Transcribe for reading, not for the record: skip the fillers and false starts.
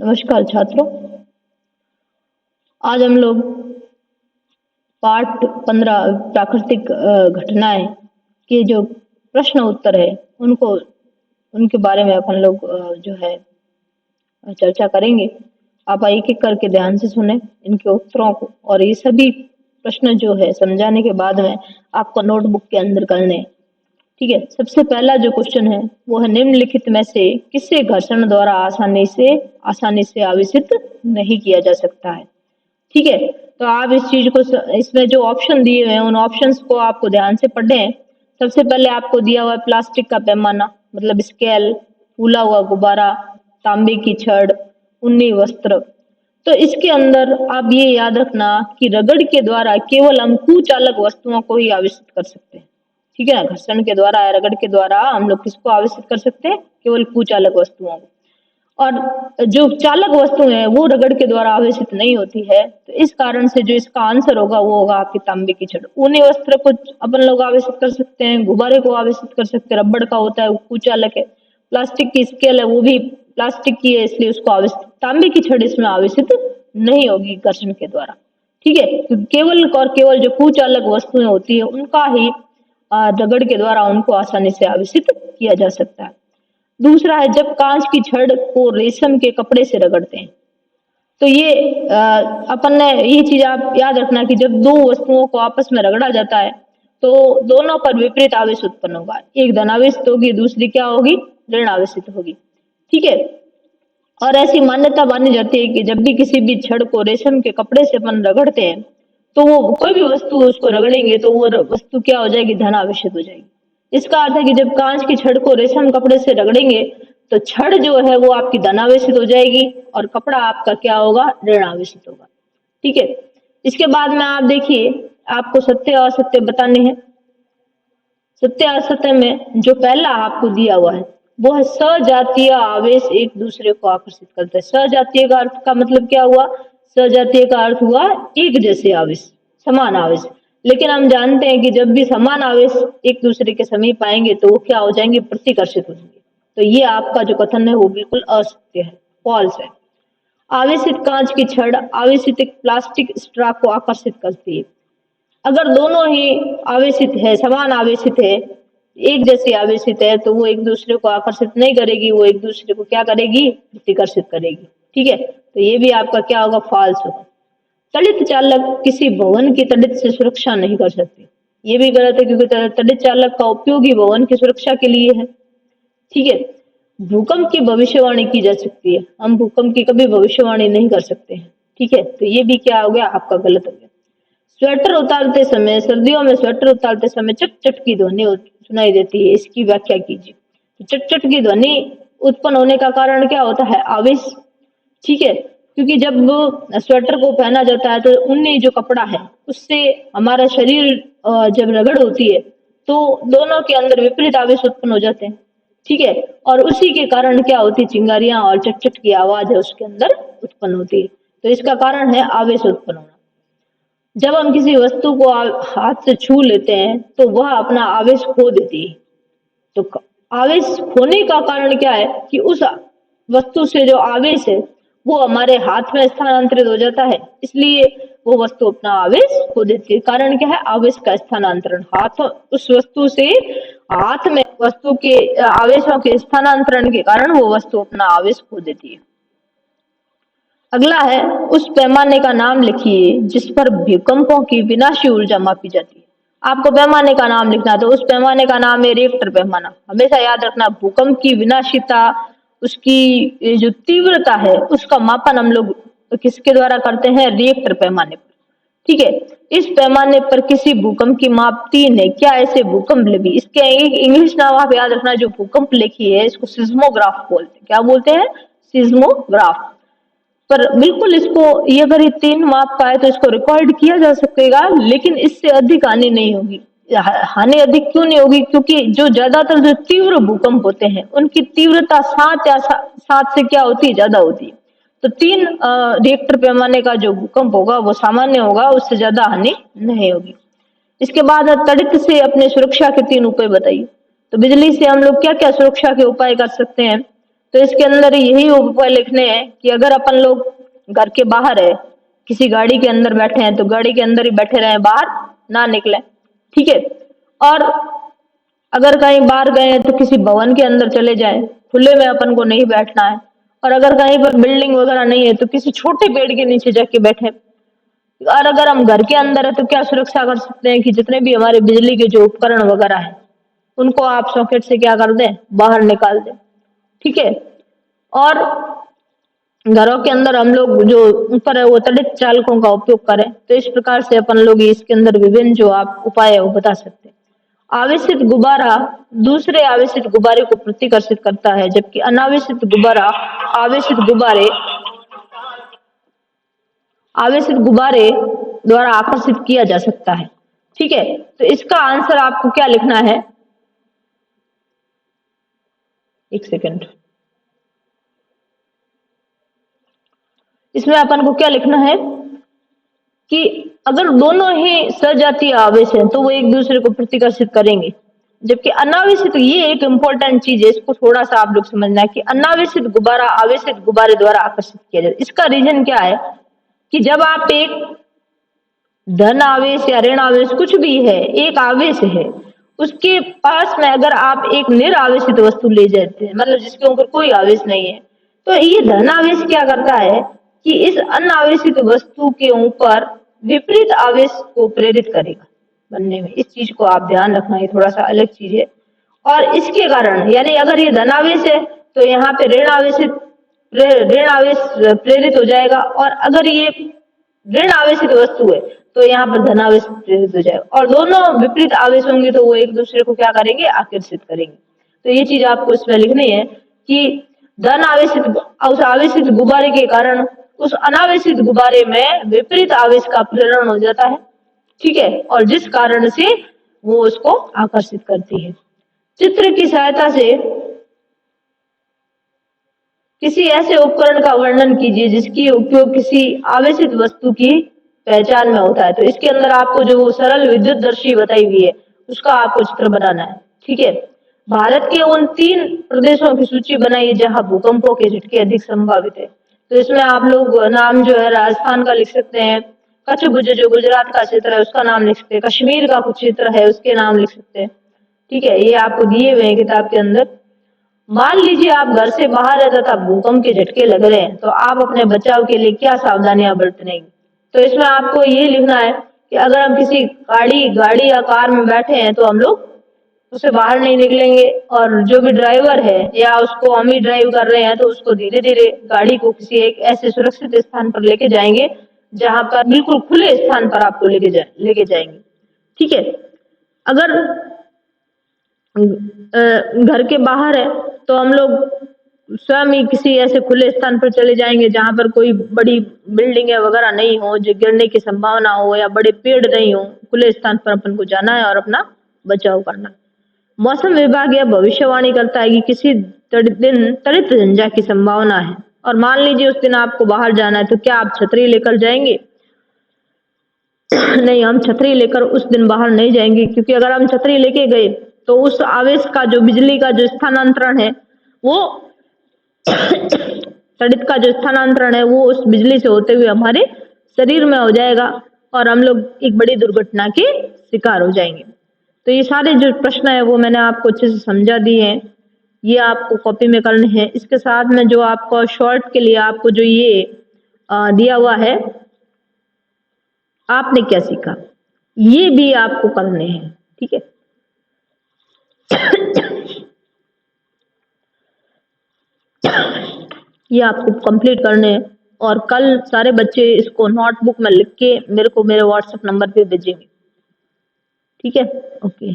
नमस्कार छात्रों। आज हम लोग पार्ट 15 प्राकृतिक घटनाएं के जो प्रश्न उत्तर है उनके बारे में अपन लोग जो है चर्चा करेंगे। आप एक एक करके ध्यान से सुने इनके उत्तरों को, और ये सभी प्रश्न जो है समझाने के बाद में आपको नोटबुक के अंदर करने हैं। ठीक है। सबसे पहला जो क्वेश्चन है वो है, निम्नलिखित में से किसे घर्षण द्वारा आसानी से आवेशित नहीं किया जा सकता है। ठीक है। तो आप इस चीज को इसमें जो ऑप्शन दिए हुए हैं उन ऑप्शंस को आपको ध्यान से पढ़ें। सबसे पहले आपको दिया हुआ है प्लास्टिक का पैमाना, मतलब स्केल, फूला हुआ गुब्बारा, तांबे की छड़, ऊनी वस्त्र। तो इसके अंदर आप ये याद रखना कि रगड़ के द्वारा केवल हम कुचालक वस्तुओं को ही आवेशित कर सकते हैं। ठीक है। घर्षण के द्वारा, रगड़ के द्वारा हम लोग किसको आवेशित कर सकते हैं? केवल कुचालक वस्तुओं को। और जो चालक वस्तु है वो रगड़ के द्वारा आवेशित नहीं होती है। तो इस कारण से जो इसका आंसर होगा वो होगा आपकी तांबे की छड़। ऊनी वस्त्र को अपन लोग आवेशित कर सकते हैं, गुब्बारे को आवेशित कर सकते हैं, रबड़ का होता है वो कुचालक है, प्लास्टिक की स्केल है वो भी प्लास्टिक की है इसलिए उसको आवेशित, तांबे की छड़ इसमें आवेशित नहीं होगी घर्षण के द्वारा। ठीक है। तो केवल और केवल जो कुचालक वस्तुएं होती है उनका ही रगड़ के द्वारा उनको आसानी से आवेशित किया जा सकता है। दूसरा है, जब कांच की छड़ को रेशम के कपड़े से रगड़ते हैं। तो ये अपन ने ये चीज आप याद रखना कि जब दो वस्तुओं को आपस में रगड़ा जाता है तो दोनों पर विपरीत आवेश उत्पन्न होगा। एक धनावेशित होगी, दूसरी क्या होगी? ऋण आवेशित होगी। ठीक है। और ऐसी मान्यता मानी जाती है कि जब भी किसी भी छड़ को रेशम के कपड़े से अपन रगड़ते हैं तो वो कोई भी वस्तु उसको रगड़ेंगे तो वो वस्तु क्या हो जाएगी? धन आवेशित हो जाएगी। इसका अर्थ है कि जब कांच की छड़ को रेशम कपड़े से रगड़ेंगे तो छड़ जो है वो आपकी धन आवेशित हो जाएगी और कपड़ा आपका क्या होगा? ऋण आवेशित होगा। ठीक है। इसके बाद में आप देखिए, आपको सत्य और असत्य बताने हैं। सत्य असत्य में जो पहला आपको दिया हुआ है वो है, सजातीय आवेश एक दूसरे को आकर्षित करते हैं। सजातीय का अर्थ का मतलब क्या हुआ? सजातीय का अर्थ हुआ एक जैसे आवेश, समान आवेश। लेकिन हम जानते हैं कि जब भी समान आवेश एक दूसरे के समीप आएंगे तो वो क्या हो जाएंगे? प्रतिकर्षित हो जाएंगे। तो ये आपका जो कथन है वो बिल्कुल असत्य है, फॉल्स है। आवेशित कांच की छड़ आवेशित एक प्लास्टिक स्ट्रा को आकर्षित करती है। अगर दोनों ही आवेशित है, समान आवेशित है, एक जैसी आवेशित है, तो वो एक दूसरे को आकर्षित नहीं करेगी, वो एक दूसरे को क्या करेगी? प्रतिकर्षित करेगी। ठीक है। तो ये भी आपका क्या होगा? फॉल्स होगा। तड़ित चालक किसी भवन की तड़ित से सुरक्षा नहीं कर सकते। ये भी गलत है क्योंकि तड़ित चालक का उपयोग ही भवन की सुरक्षा के लिए है। ठीक है। भूकंप की भविष्यवाणी की जा सकती है, हम भूकंप की कभी भविष्यवाणी नहीं कर सकते हैं। ठीक है। तो ये भी क्या हो गया? आपका गलत हो गया। स्वेटर उतारते समय, सर्दियों में स्वेटर उतारते समय चट चट की ध्वनि सुनाई देती है, इसकी व्याख्या कीजिए। तो चट चट की ध्वनि उत्पन्न होने का कारण क्या होता है? आवेश। ठीक है। क्योंकि जब स्वेटर को पहना जाता है तो ऊनी जो कपड़ा है उससे हमारा शरीर जब रगड़ होती है तो दोनों के अंदर विपरीत आवेश उत्पन्न हो जाते हैं। ठीक है। और उसी के कारण क्या होती है? चिंगारियां और चट चट की आवाज है उसके अंदर उत्पन्न होती है। तो इसका कारण है आवेश उत्पन्न होना। जब हम किसी वस्तु को हाथ से छू लेते हैं तो वह अपना आवेश खो देती है। तो आवेश खोने का कारण क्या है? कि उस वस्तु से जो आवेश है वो हमारे हाथ में स्थानांतरित हो जाता है, इसलिए वो वस्तु अपना आवेश खो देती है। कारण क्या है? आवेश का स्थानांतरण। हाथ उस वस्तु से हाथ में वस्तु के आवेशों के स्थानांतरण के कारण वो वस्तु अपना आवेश खो देती है। अगला है, उस पैमाने का नाम लिखिए जिस पर भूकंपों की विनाशी ऊर्जा मापी जाती है। आपको पैमाने का नाम लिखना है तो उस पैमाने का नाम है रिएक्टर पैमाना। हमेशा याद रखना, भूकंप की विनाशिता, उसकी जो तीव्रता है उसका मापन हम लोग किसके द्वारा करते हैं? रिएक्टर पैमाने पर। ठीक है। इस पैमाने पर किसी भूकंप की माप 3 है। क्या ऐसे भूकंप लिपि? इसके एक इंग्लिश नाम आप याद रखना, जो भूकंप लिखी है इसको सिस्मोग्राफ बोलते हैं। क्या बोलते हैं? सिस्मोग्राफ। पर बिल्कुल इसको, ये अगर ये 3 माप का है तो इसको रिकॉर्ड किया जा सकेगा, लेकिन इससे अधिक हानि नहीं होगी। हानि अधिक क्यों नहीं होगी? क्योंकि जो ज्यादातर जो तीव्र भूकंप होते हैं उनकी तीव्रता 7 या 7 से क्या होती है? ज्यादा होती है। तो 3 रिएक्टर पैमाने का जो भूकंप होगा वो सामान्य होगा, उससे ज्यादा हानि नहीं होगी। इसके बाद तड़ित से अपने सुरक्षा के 3 उपाय बताइए। तो बिजली से हम लोग क्या क्या सुरक्षा के उपाय कर सकते हैं? तो इसके अंदर यही उपाय लिखने हैं कि अगर अपन लोग घर के बाहर है, किसी गाड़ी के अंदर बैठे हैं तो गाड़ी के अंदर ही बैठे रहें, बाहर ना निकले, ठीक है। और अगर कहीं बाहर गए हैं तो किसी भवन के अंदर चले जाएं, खुले में अपन को नहीं बैठना है। और अगर कहीं पर बिल्डिंग वगैरह नहीं है तो किसी छोटे पेड़ के नीचे जाके बैठे। और अगर हम घर के अंदर है तो क्या सुरक्षा कर सकते हैं कि जितने भी हमारे बिजली के जो उपकरण वगैरह है उनको आप सॉकेट से क्या कर दें, बाहर निकाल दें, ठीक है। और घरों के अंदर हम लोग जो ऊपर है वो तड़ित चालकों का उपयोग करें। तो इस प्रकार से अपन लोग इसके अंदर विभिन्न जो आप उपाय है वो बता सकते हैं। आवेशित गुब्बारा दूसरे आवेशित गुब्बारे को प्रतिकर्षित करता है, जबकि अनावेशित गुब्बारा आवेशित गुब्बारे द्वारा आकर्षित किया जा सकता है, ठीक है। तो इसका आंसर आपको क्या लिखना है, एक सेकंड, इसमें अपन को क्या लिखना है कि अगर दोनों ही सजातीय आवेश हैं तो वो एक दूसरे को प्रतिकर्षित करेंगे, जबकि अनावेशित, ये एक इंपॉर्टेंट चीज है, इसको थोड़ा सा आप लोग समझना है कि अनावेशित गुब्बारा आवेशित गुब्बारे द्वारा आकर्षित किया जाए। इसका रीजन क्या है कि जब आप एक धन आवेश या ऋण आवेश कुछ भी है, एक आवेश है, उसके पास में अगर आप एक निरावेशित वस्तु ले जाते हैं, मतलब जिसके ऊपर कोई आवेश नहीं है, तो ये धन आवेश क्या करता है कि इस अनावेशित वस्तु के ऊपर विपरीत आवेश को प्रेरित करेगा बनने में। इस चीज को आप ध्यान रखना, ये थोड़ा सा अलग चीज है। और इसके कारण, यानी अगर ये धन आवेश है तो यहाँ पे ऋण आवेश प्रेरित हो जाएगा, और अगर ये ऋण आवेशित वस्तु है तो यहाँ पर धनावेश प्रेरित हो जाएगा, और दोनों विपरीत आवेश होंगे तो वो एक दूसरे को क्या करेंगे, आकर्षित करेंगे। तो ये चीज आपको इसमें लिखनी है कि धन आवेशित, उस आवेशित गुब्बारे के कारण उस अनावेशित गुब्बारे में विपरीत आवेश का प्रेरण हो जाता है, ठीक है, और जिस कारण से वो उसको आकर्षित करती है। चित्र की सहायता से किसी ऐसे उपकरण का वर्णन कीजिए जिसकी उपयोग किसी आवेशित वस्तु की पहचान में होता है। तो इसके अंदर आपको जो सरल विद्युतदर्शी बताई हुई है उसका आपको चित्र बनाना है, ठीक है। भारत के उन 3 प्रदेशों की सूची बनाइए जहां भूकंपों के झटके अधिक संभावित है। तो इसमें आप लोग नाम जो है राजस्थान का लिख सकते हैं, कच्छ भुज जो गुजरात का क्षेत्र है उसका नाम लिख सकते हैं, कश्मीर का कुछ क्षेत्र है उसके नाम लिख सकते हैं, ठीक है। ये आपको दिए हुए हैं किताब के अंदर। मान लीजिए आप घर से बाहर है तथा भूकंप के झटके लग रहे हैं, तो आप अपने बचाव के लिए क्या सावधानियां बरतेंगे। तो इसमें आपको ये लिखना है कि अगर हम किसी गाड़ी या कार में बैठे हैं तो हम लोग उससे बाहर नहीं निकलेंगे, और जो भी ड्राइवर है या उसको हम ही ड्राइव कर रहे हैं तो उसको धीरे धीरे गाड़ी को किसी एक ऐसे सुरक्षित स्थान पर लेके जाएंगे जहां पर बिल्कुल खुले स्थान पर आपको लेके जाएंगे, ठीक है। अगर घर के बाहर है तो हम लोग स्वयं ही किसी ऐसे खुले स्थान पर चले जाएंगे जहां पर कोई बड़ी बिल्डिंग वगैरह नहीं हो, जो गिरने की संभावना हो, या बड़े पेड़ नहीं हो, खुले स्थान पर अपन को जाना है और अपना बचाव करना। मौसम विभाग यह भविष्यवाणी करता है कि किसी त्वरित झंझा की संभावना है, और मान लीजिए उस दिन आपको बाहर जाना है तो क्या आप छतरी लेकर जाएंगे? नहीं, हम छतरी लेकर उस दिन बाहर नहीं जाएंगे, क्योंकि अगर हम छतरी लेके गए तो उस आवेश का जो बिजली का जो स्थानांतरण है वो तड़ित का जो स्थानांतरण है वो उस बिजली से होते हुए हमारे शरीर में हो जाएगा और हम लोग एक बड़ी दुर्घटना के शिकार हो जाएंगे। तो ये सारे जो प्रश्न है वो मैंने आपको अच्छे से समझा दिए हैं, ये आपको कॉपी में करने हैं। इसके साथ में जो आपको शॉर्ट के लिए आपको जो ये दिया हुआ है, आपने क्या सीखा, ये भी आपको करने हैं, ठीक है। ये आपको कंप्लीट करने हैं, और कल सारे बच्चे इसको नोटबुक में लिख के मेरे को मेरे व्हाट्सएप नंबर पे भेजेंगे, ठीक है। ओके।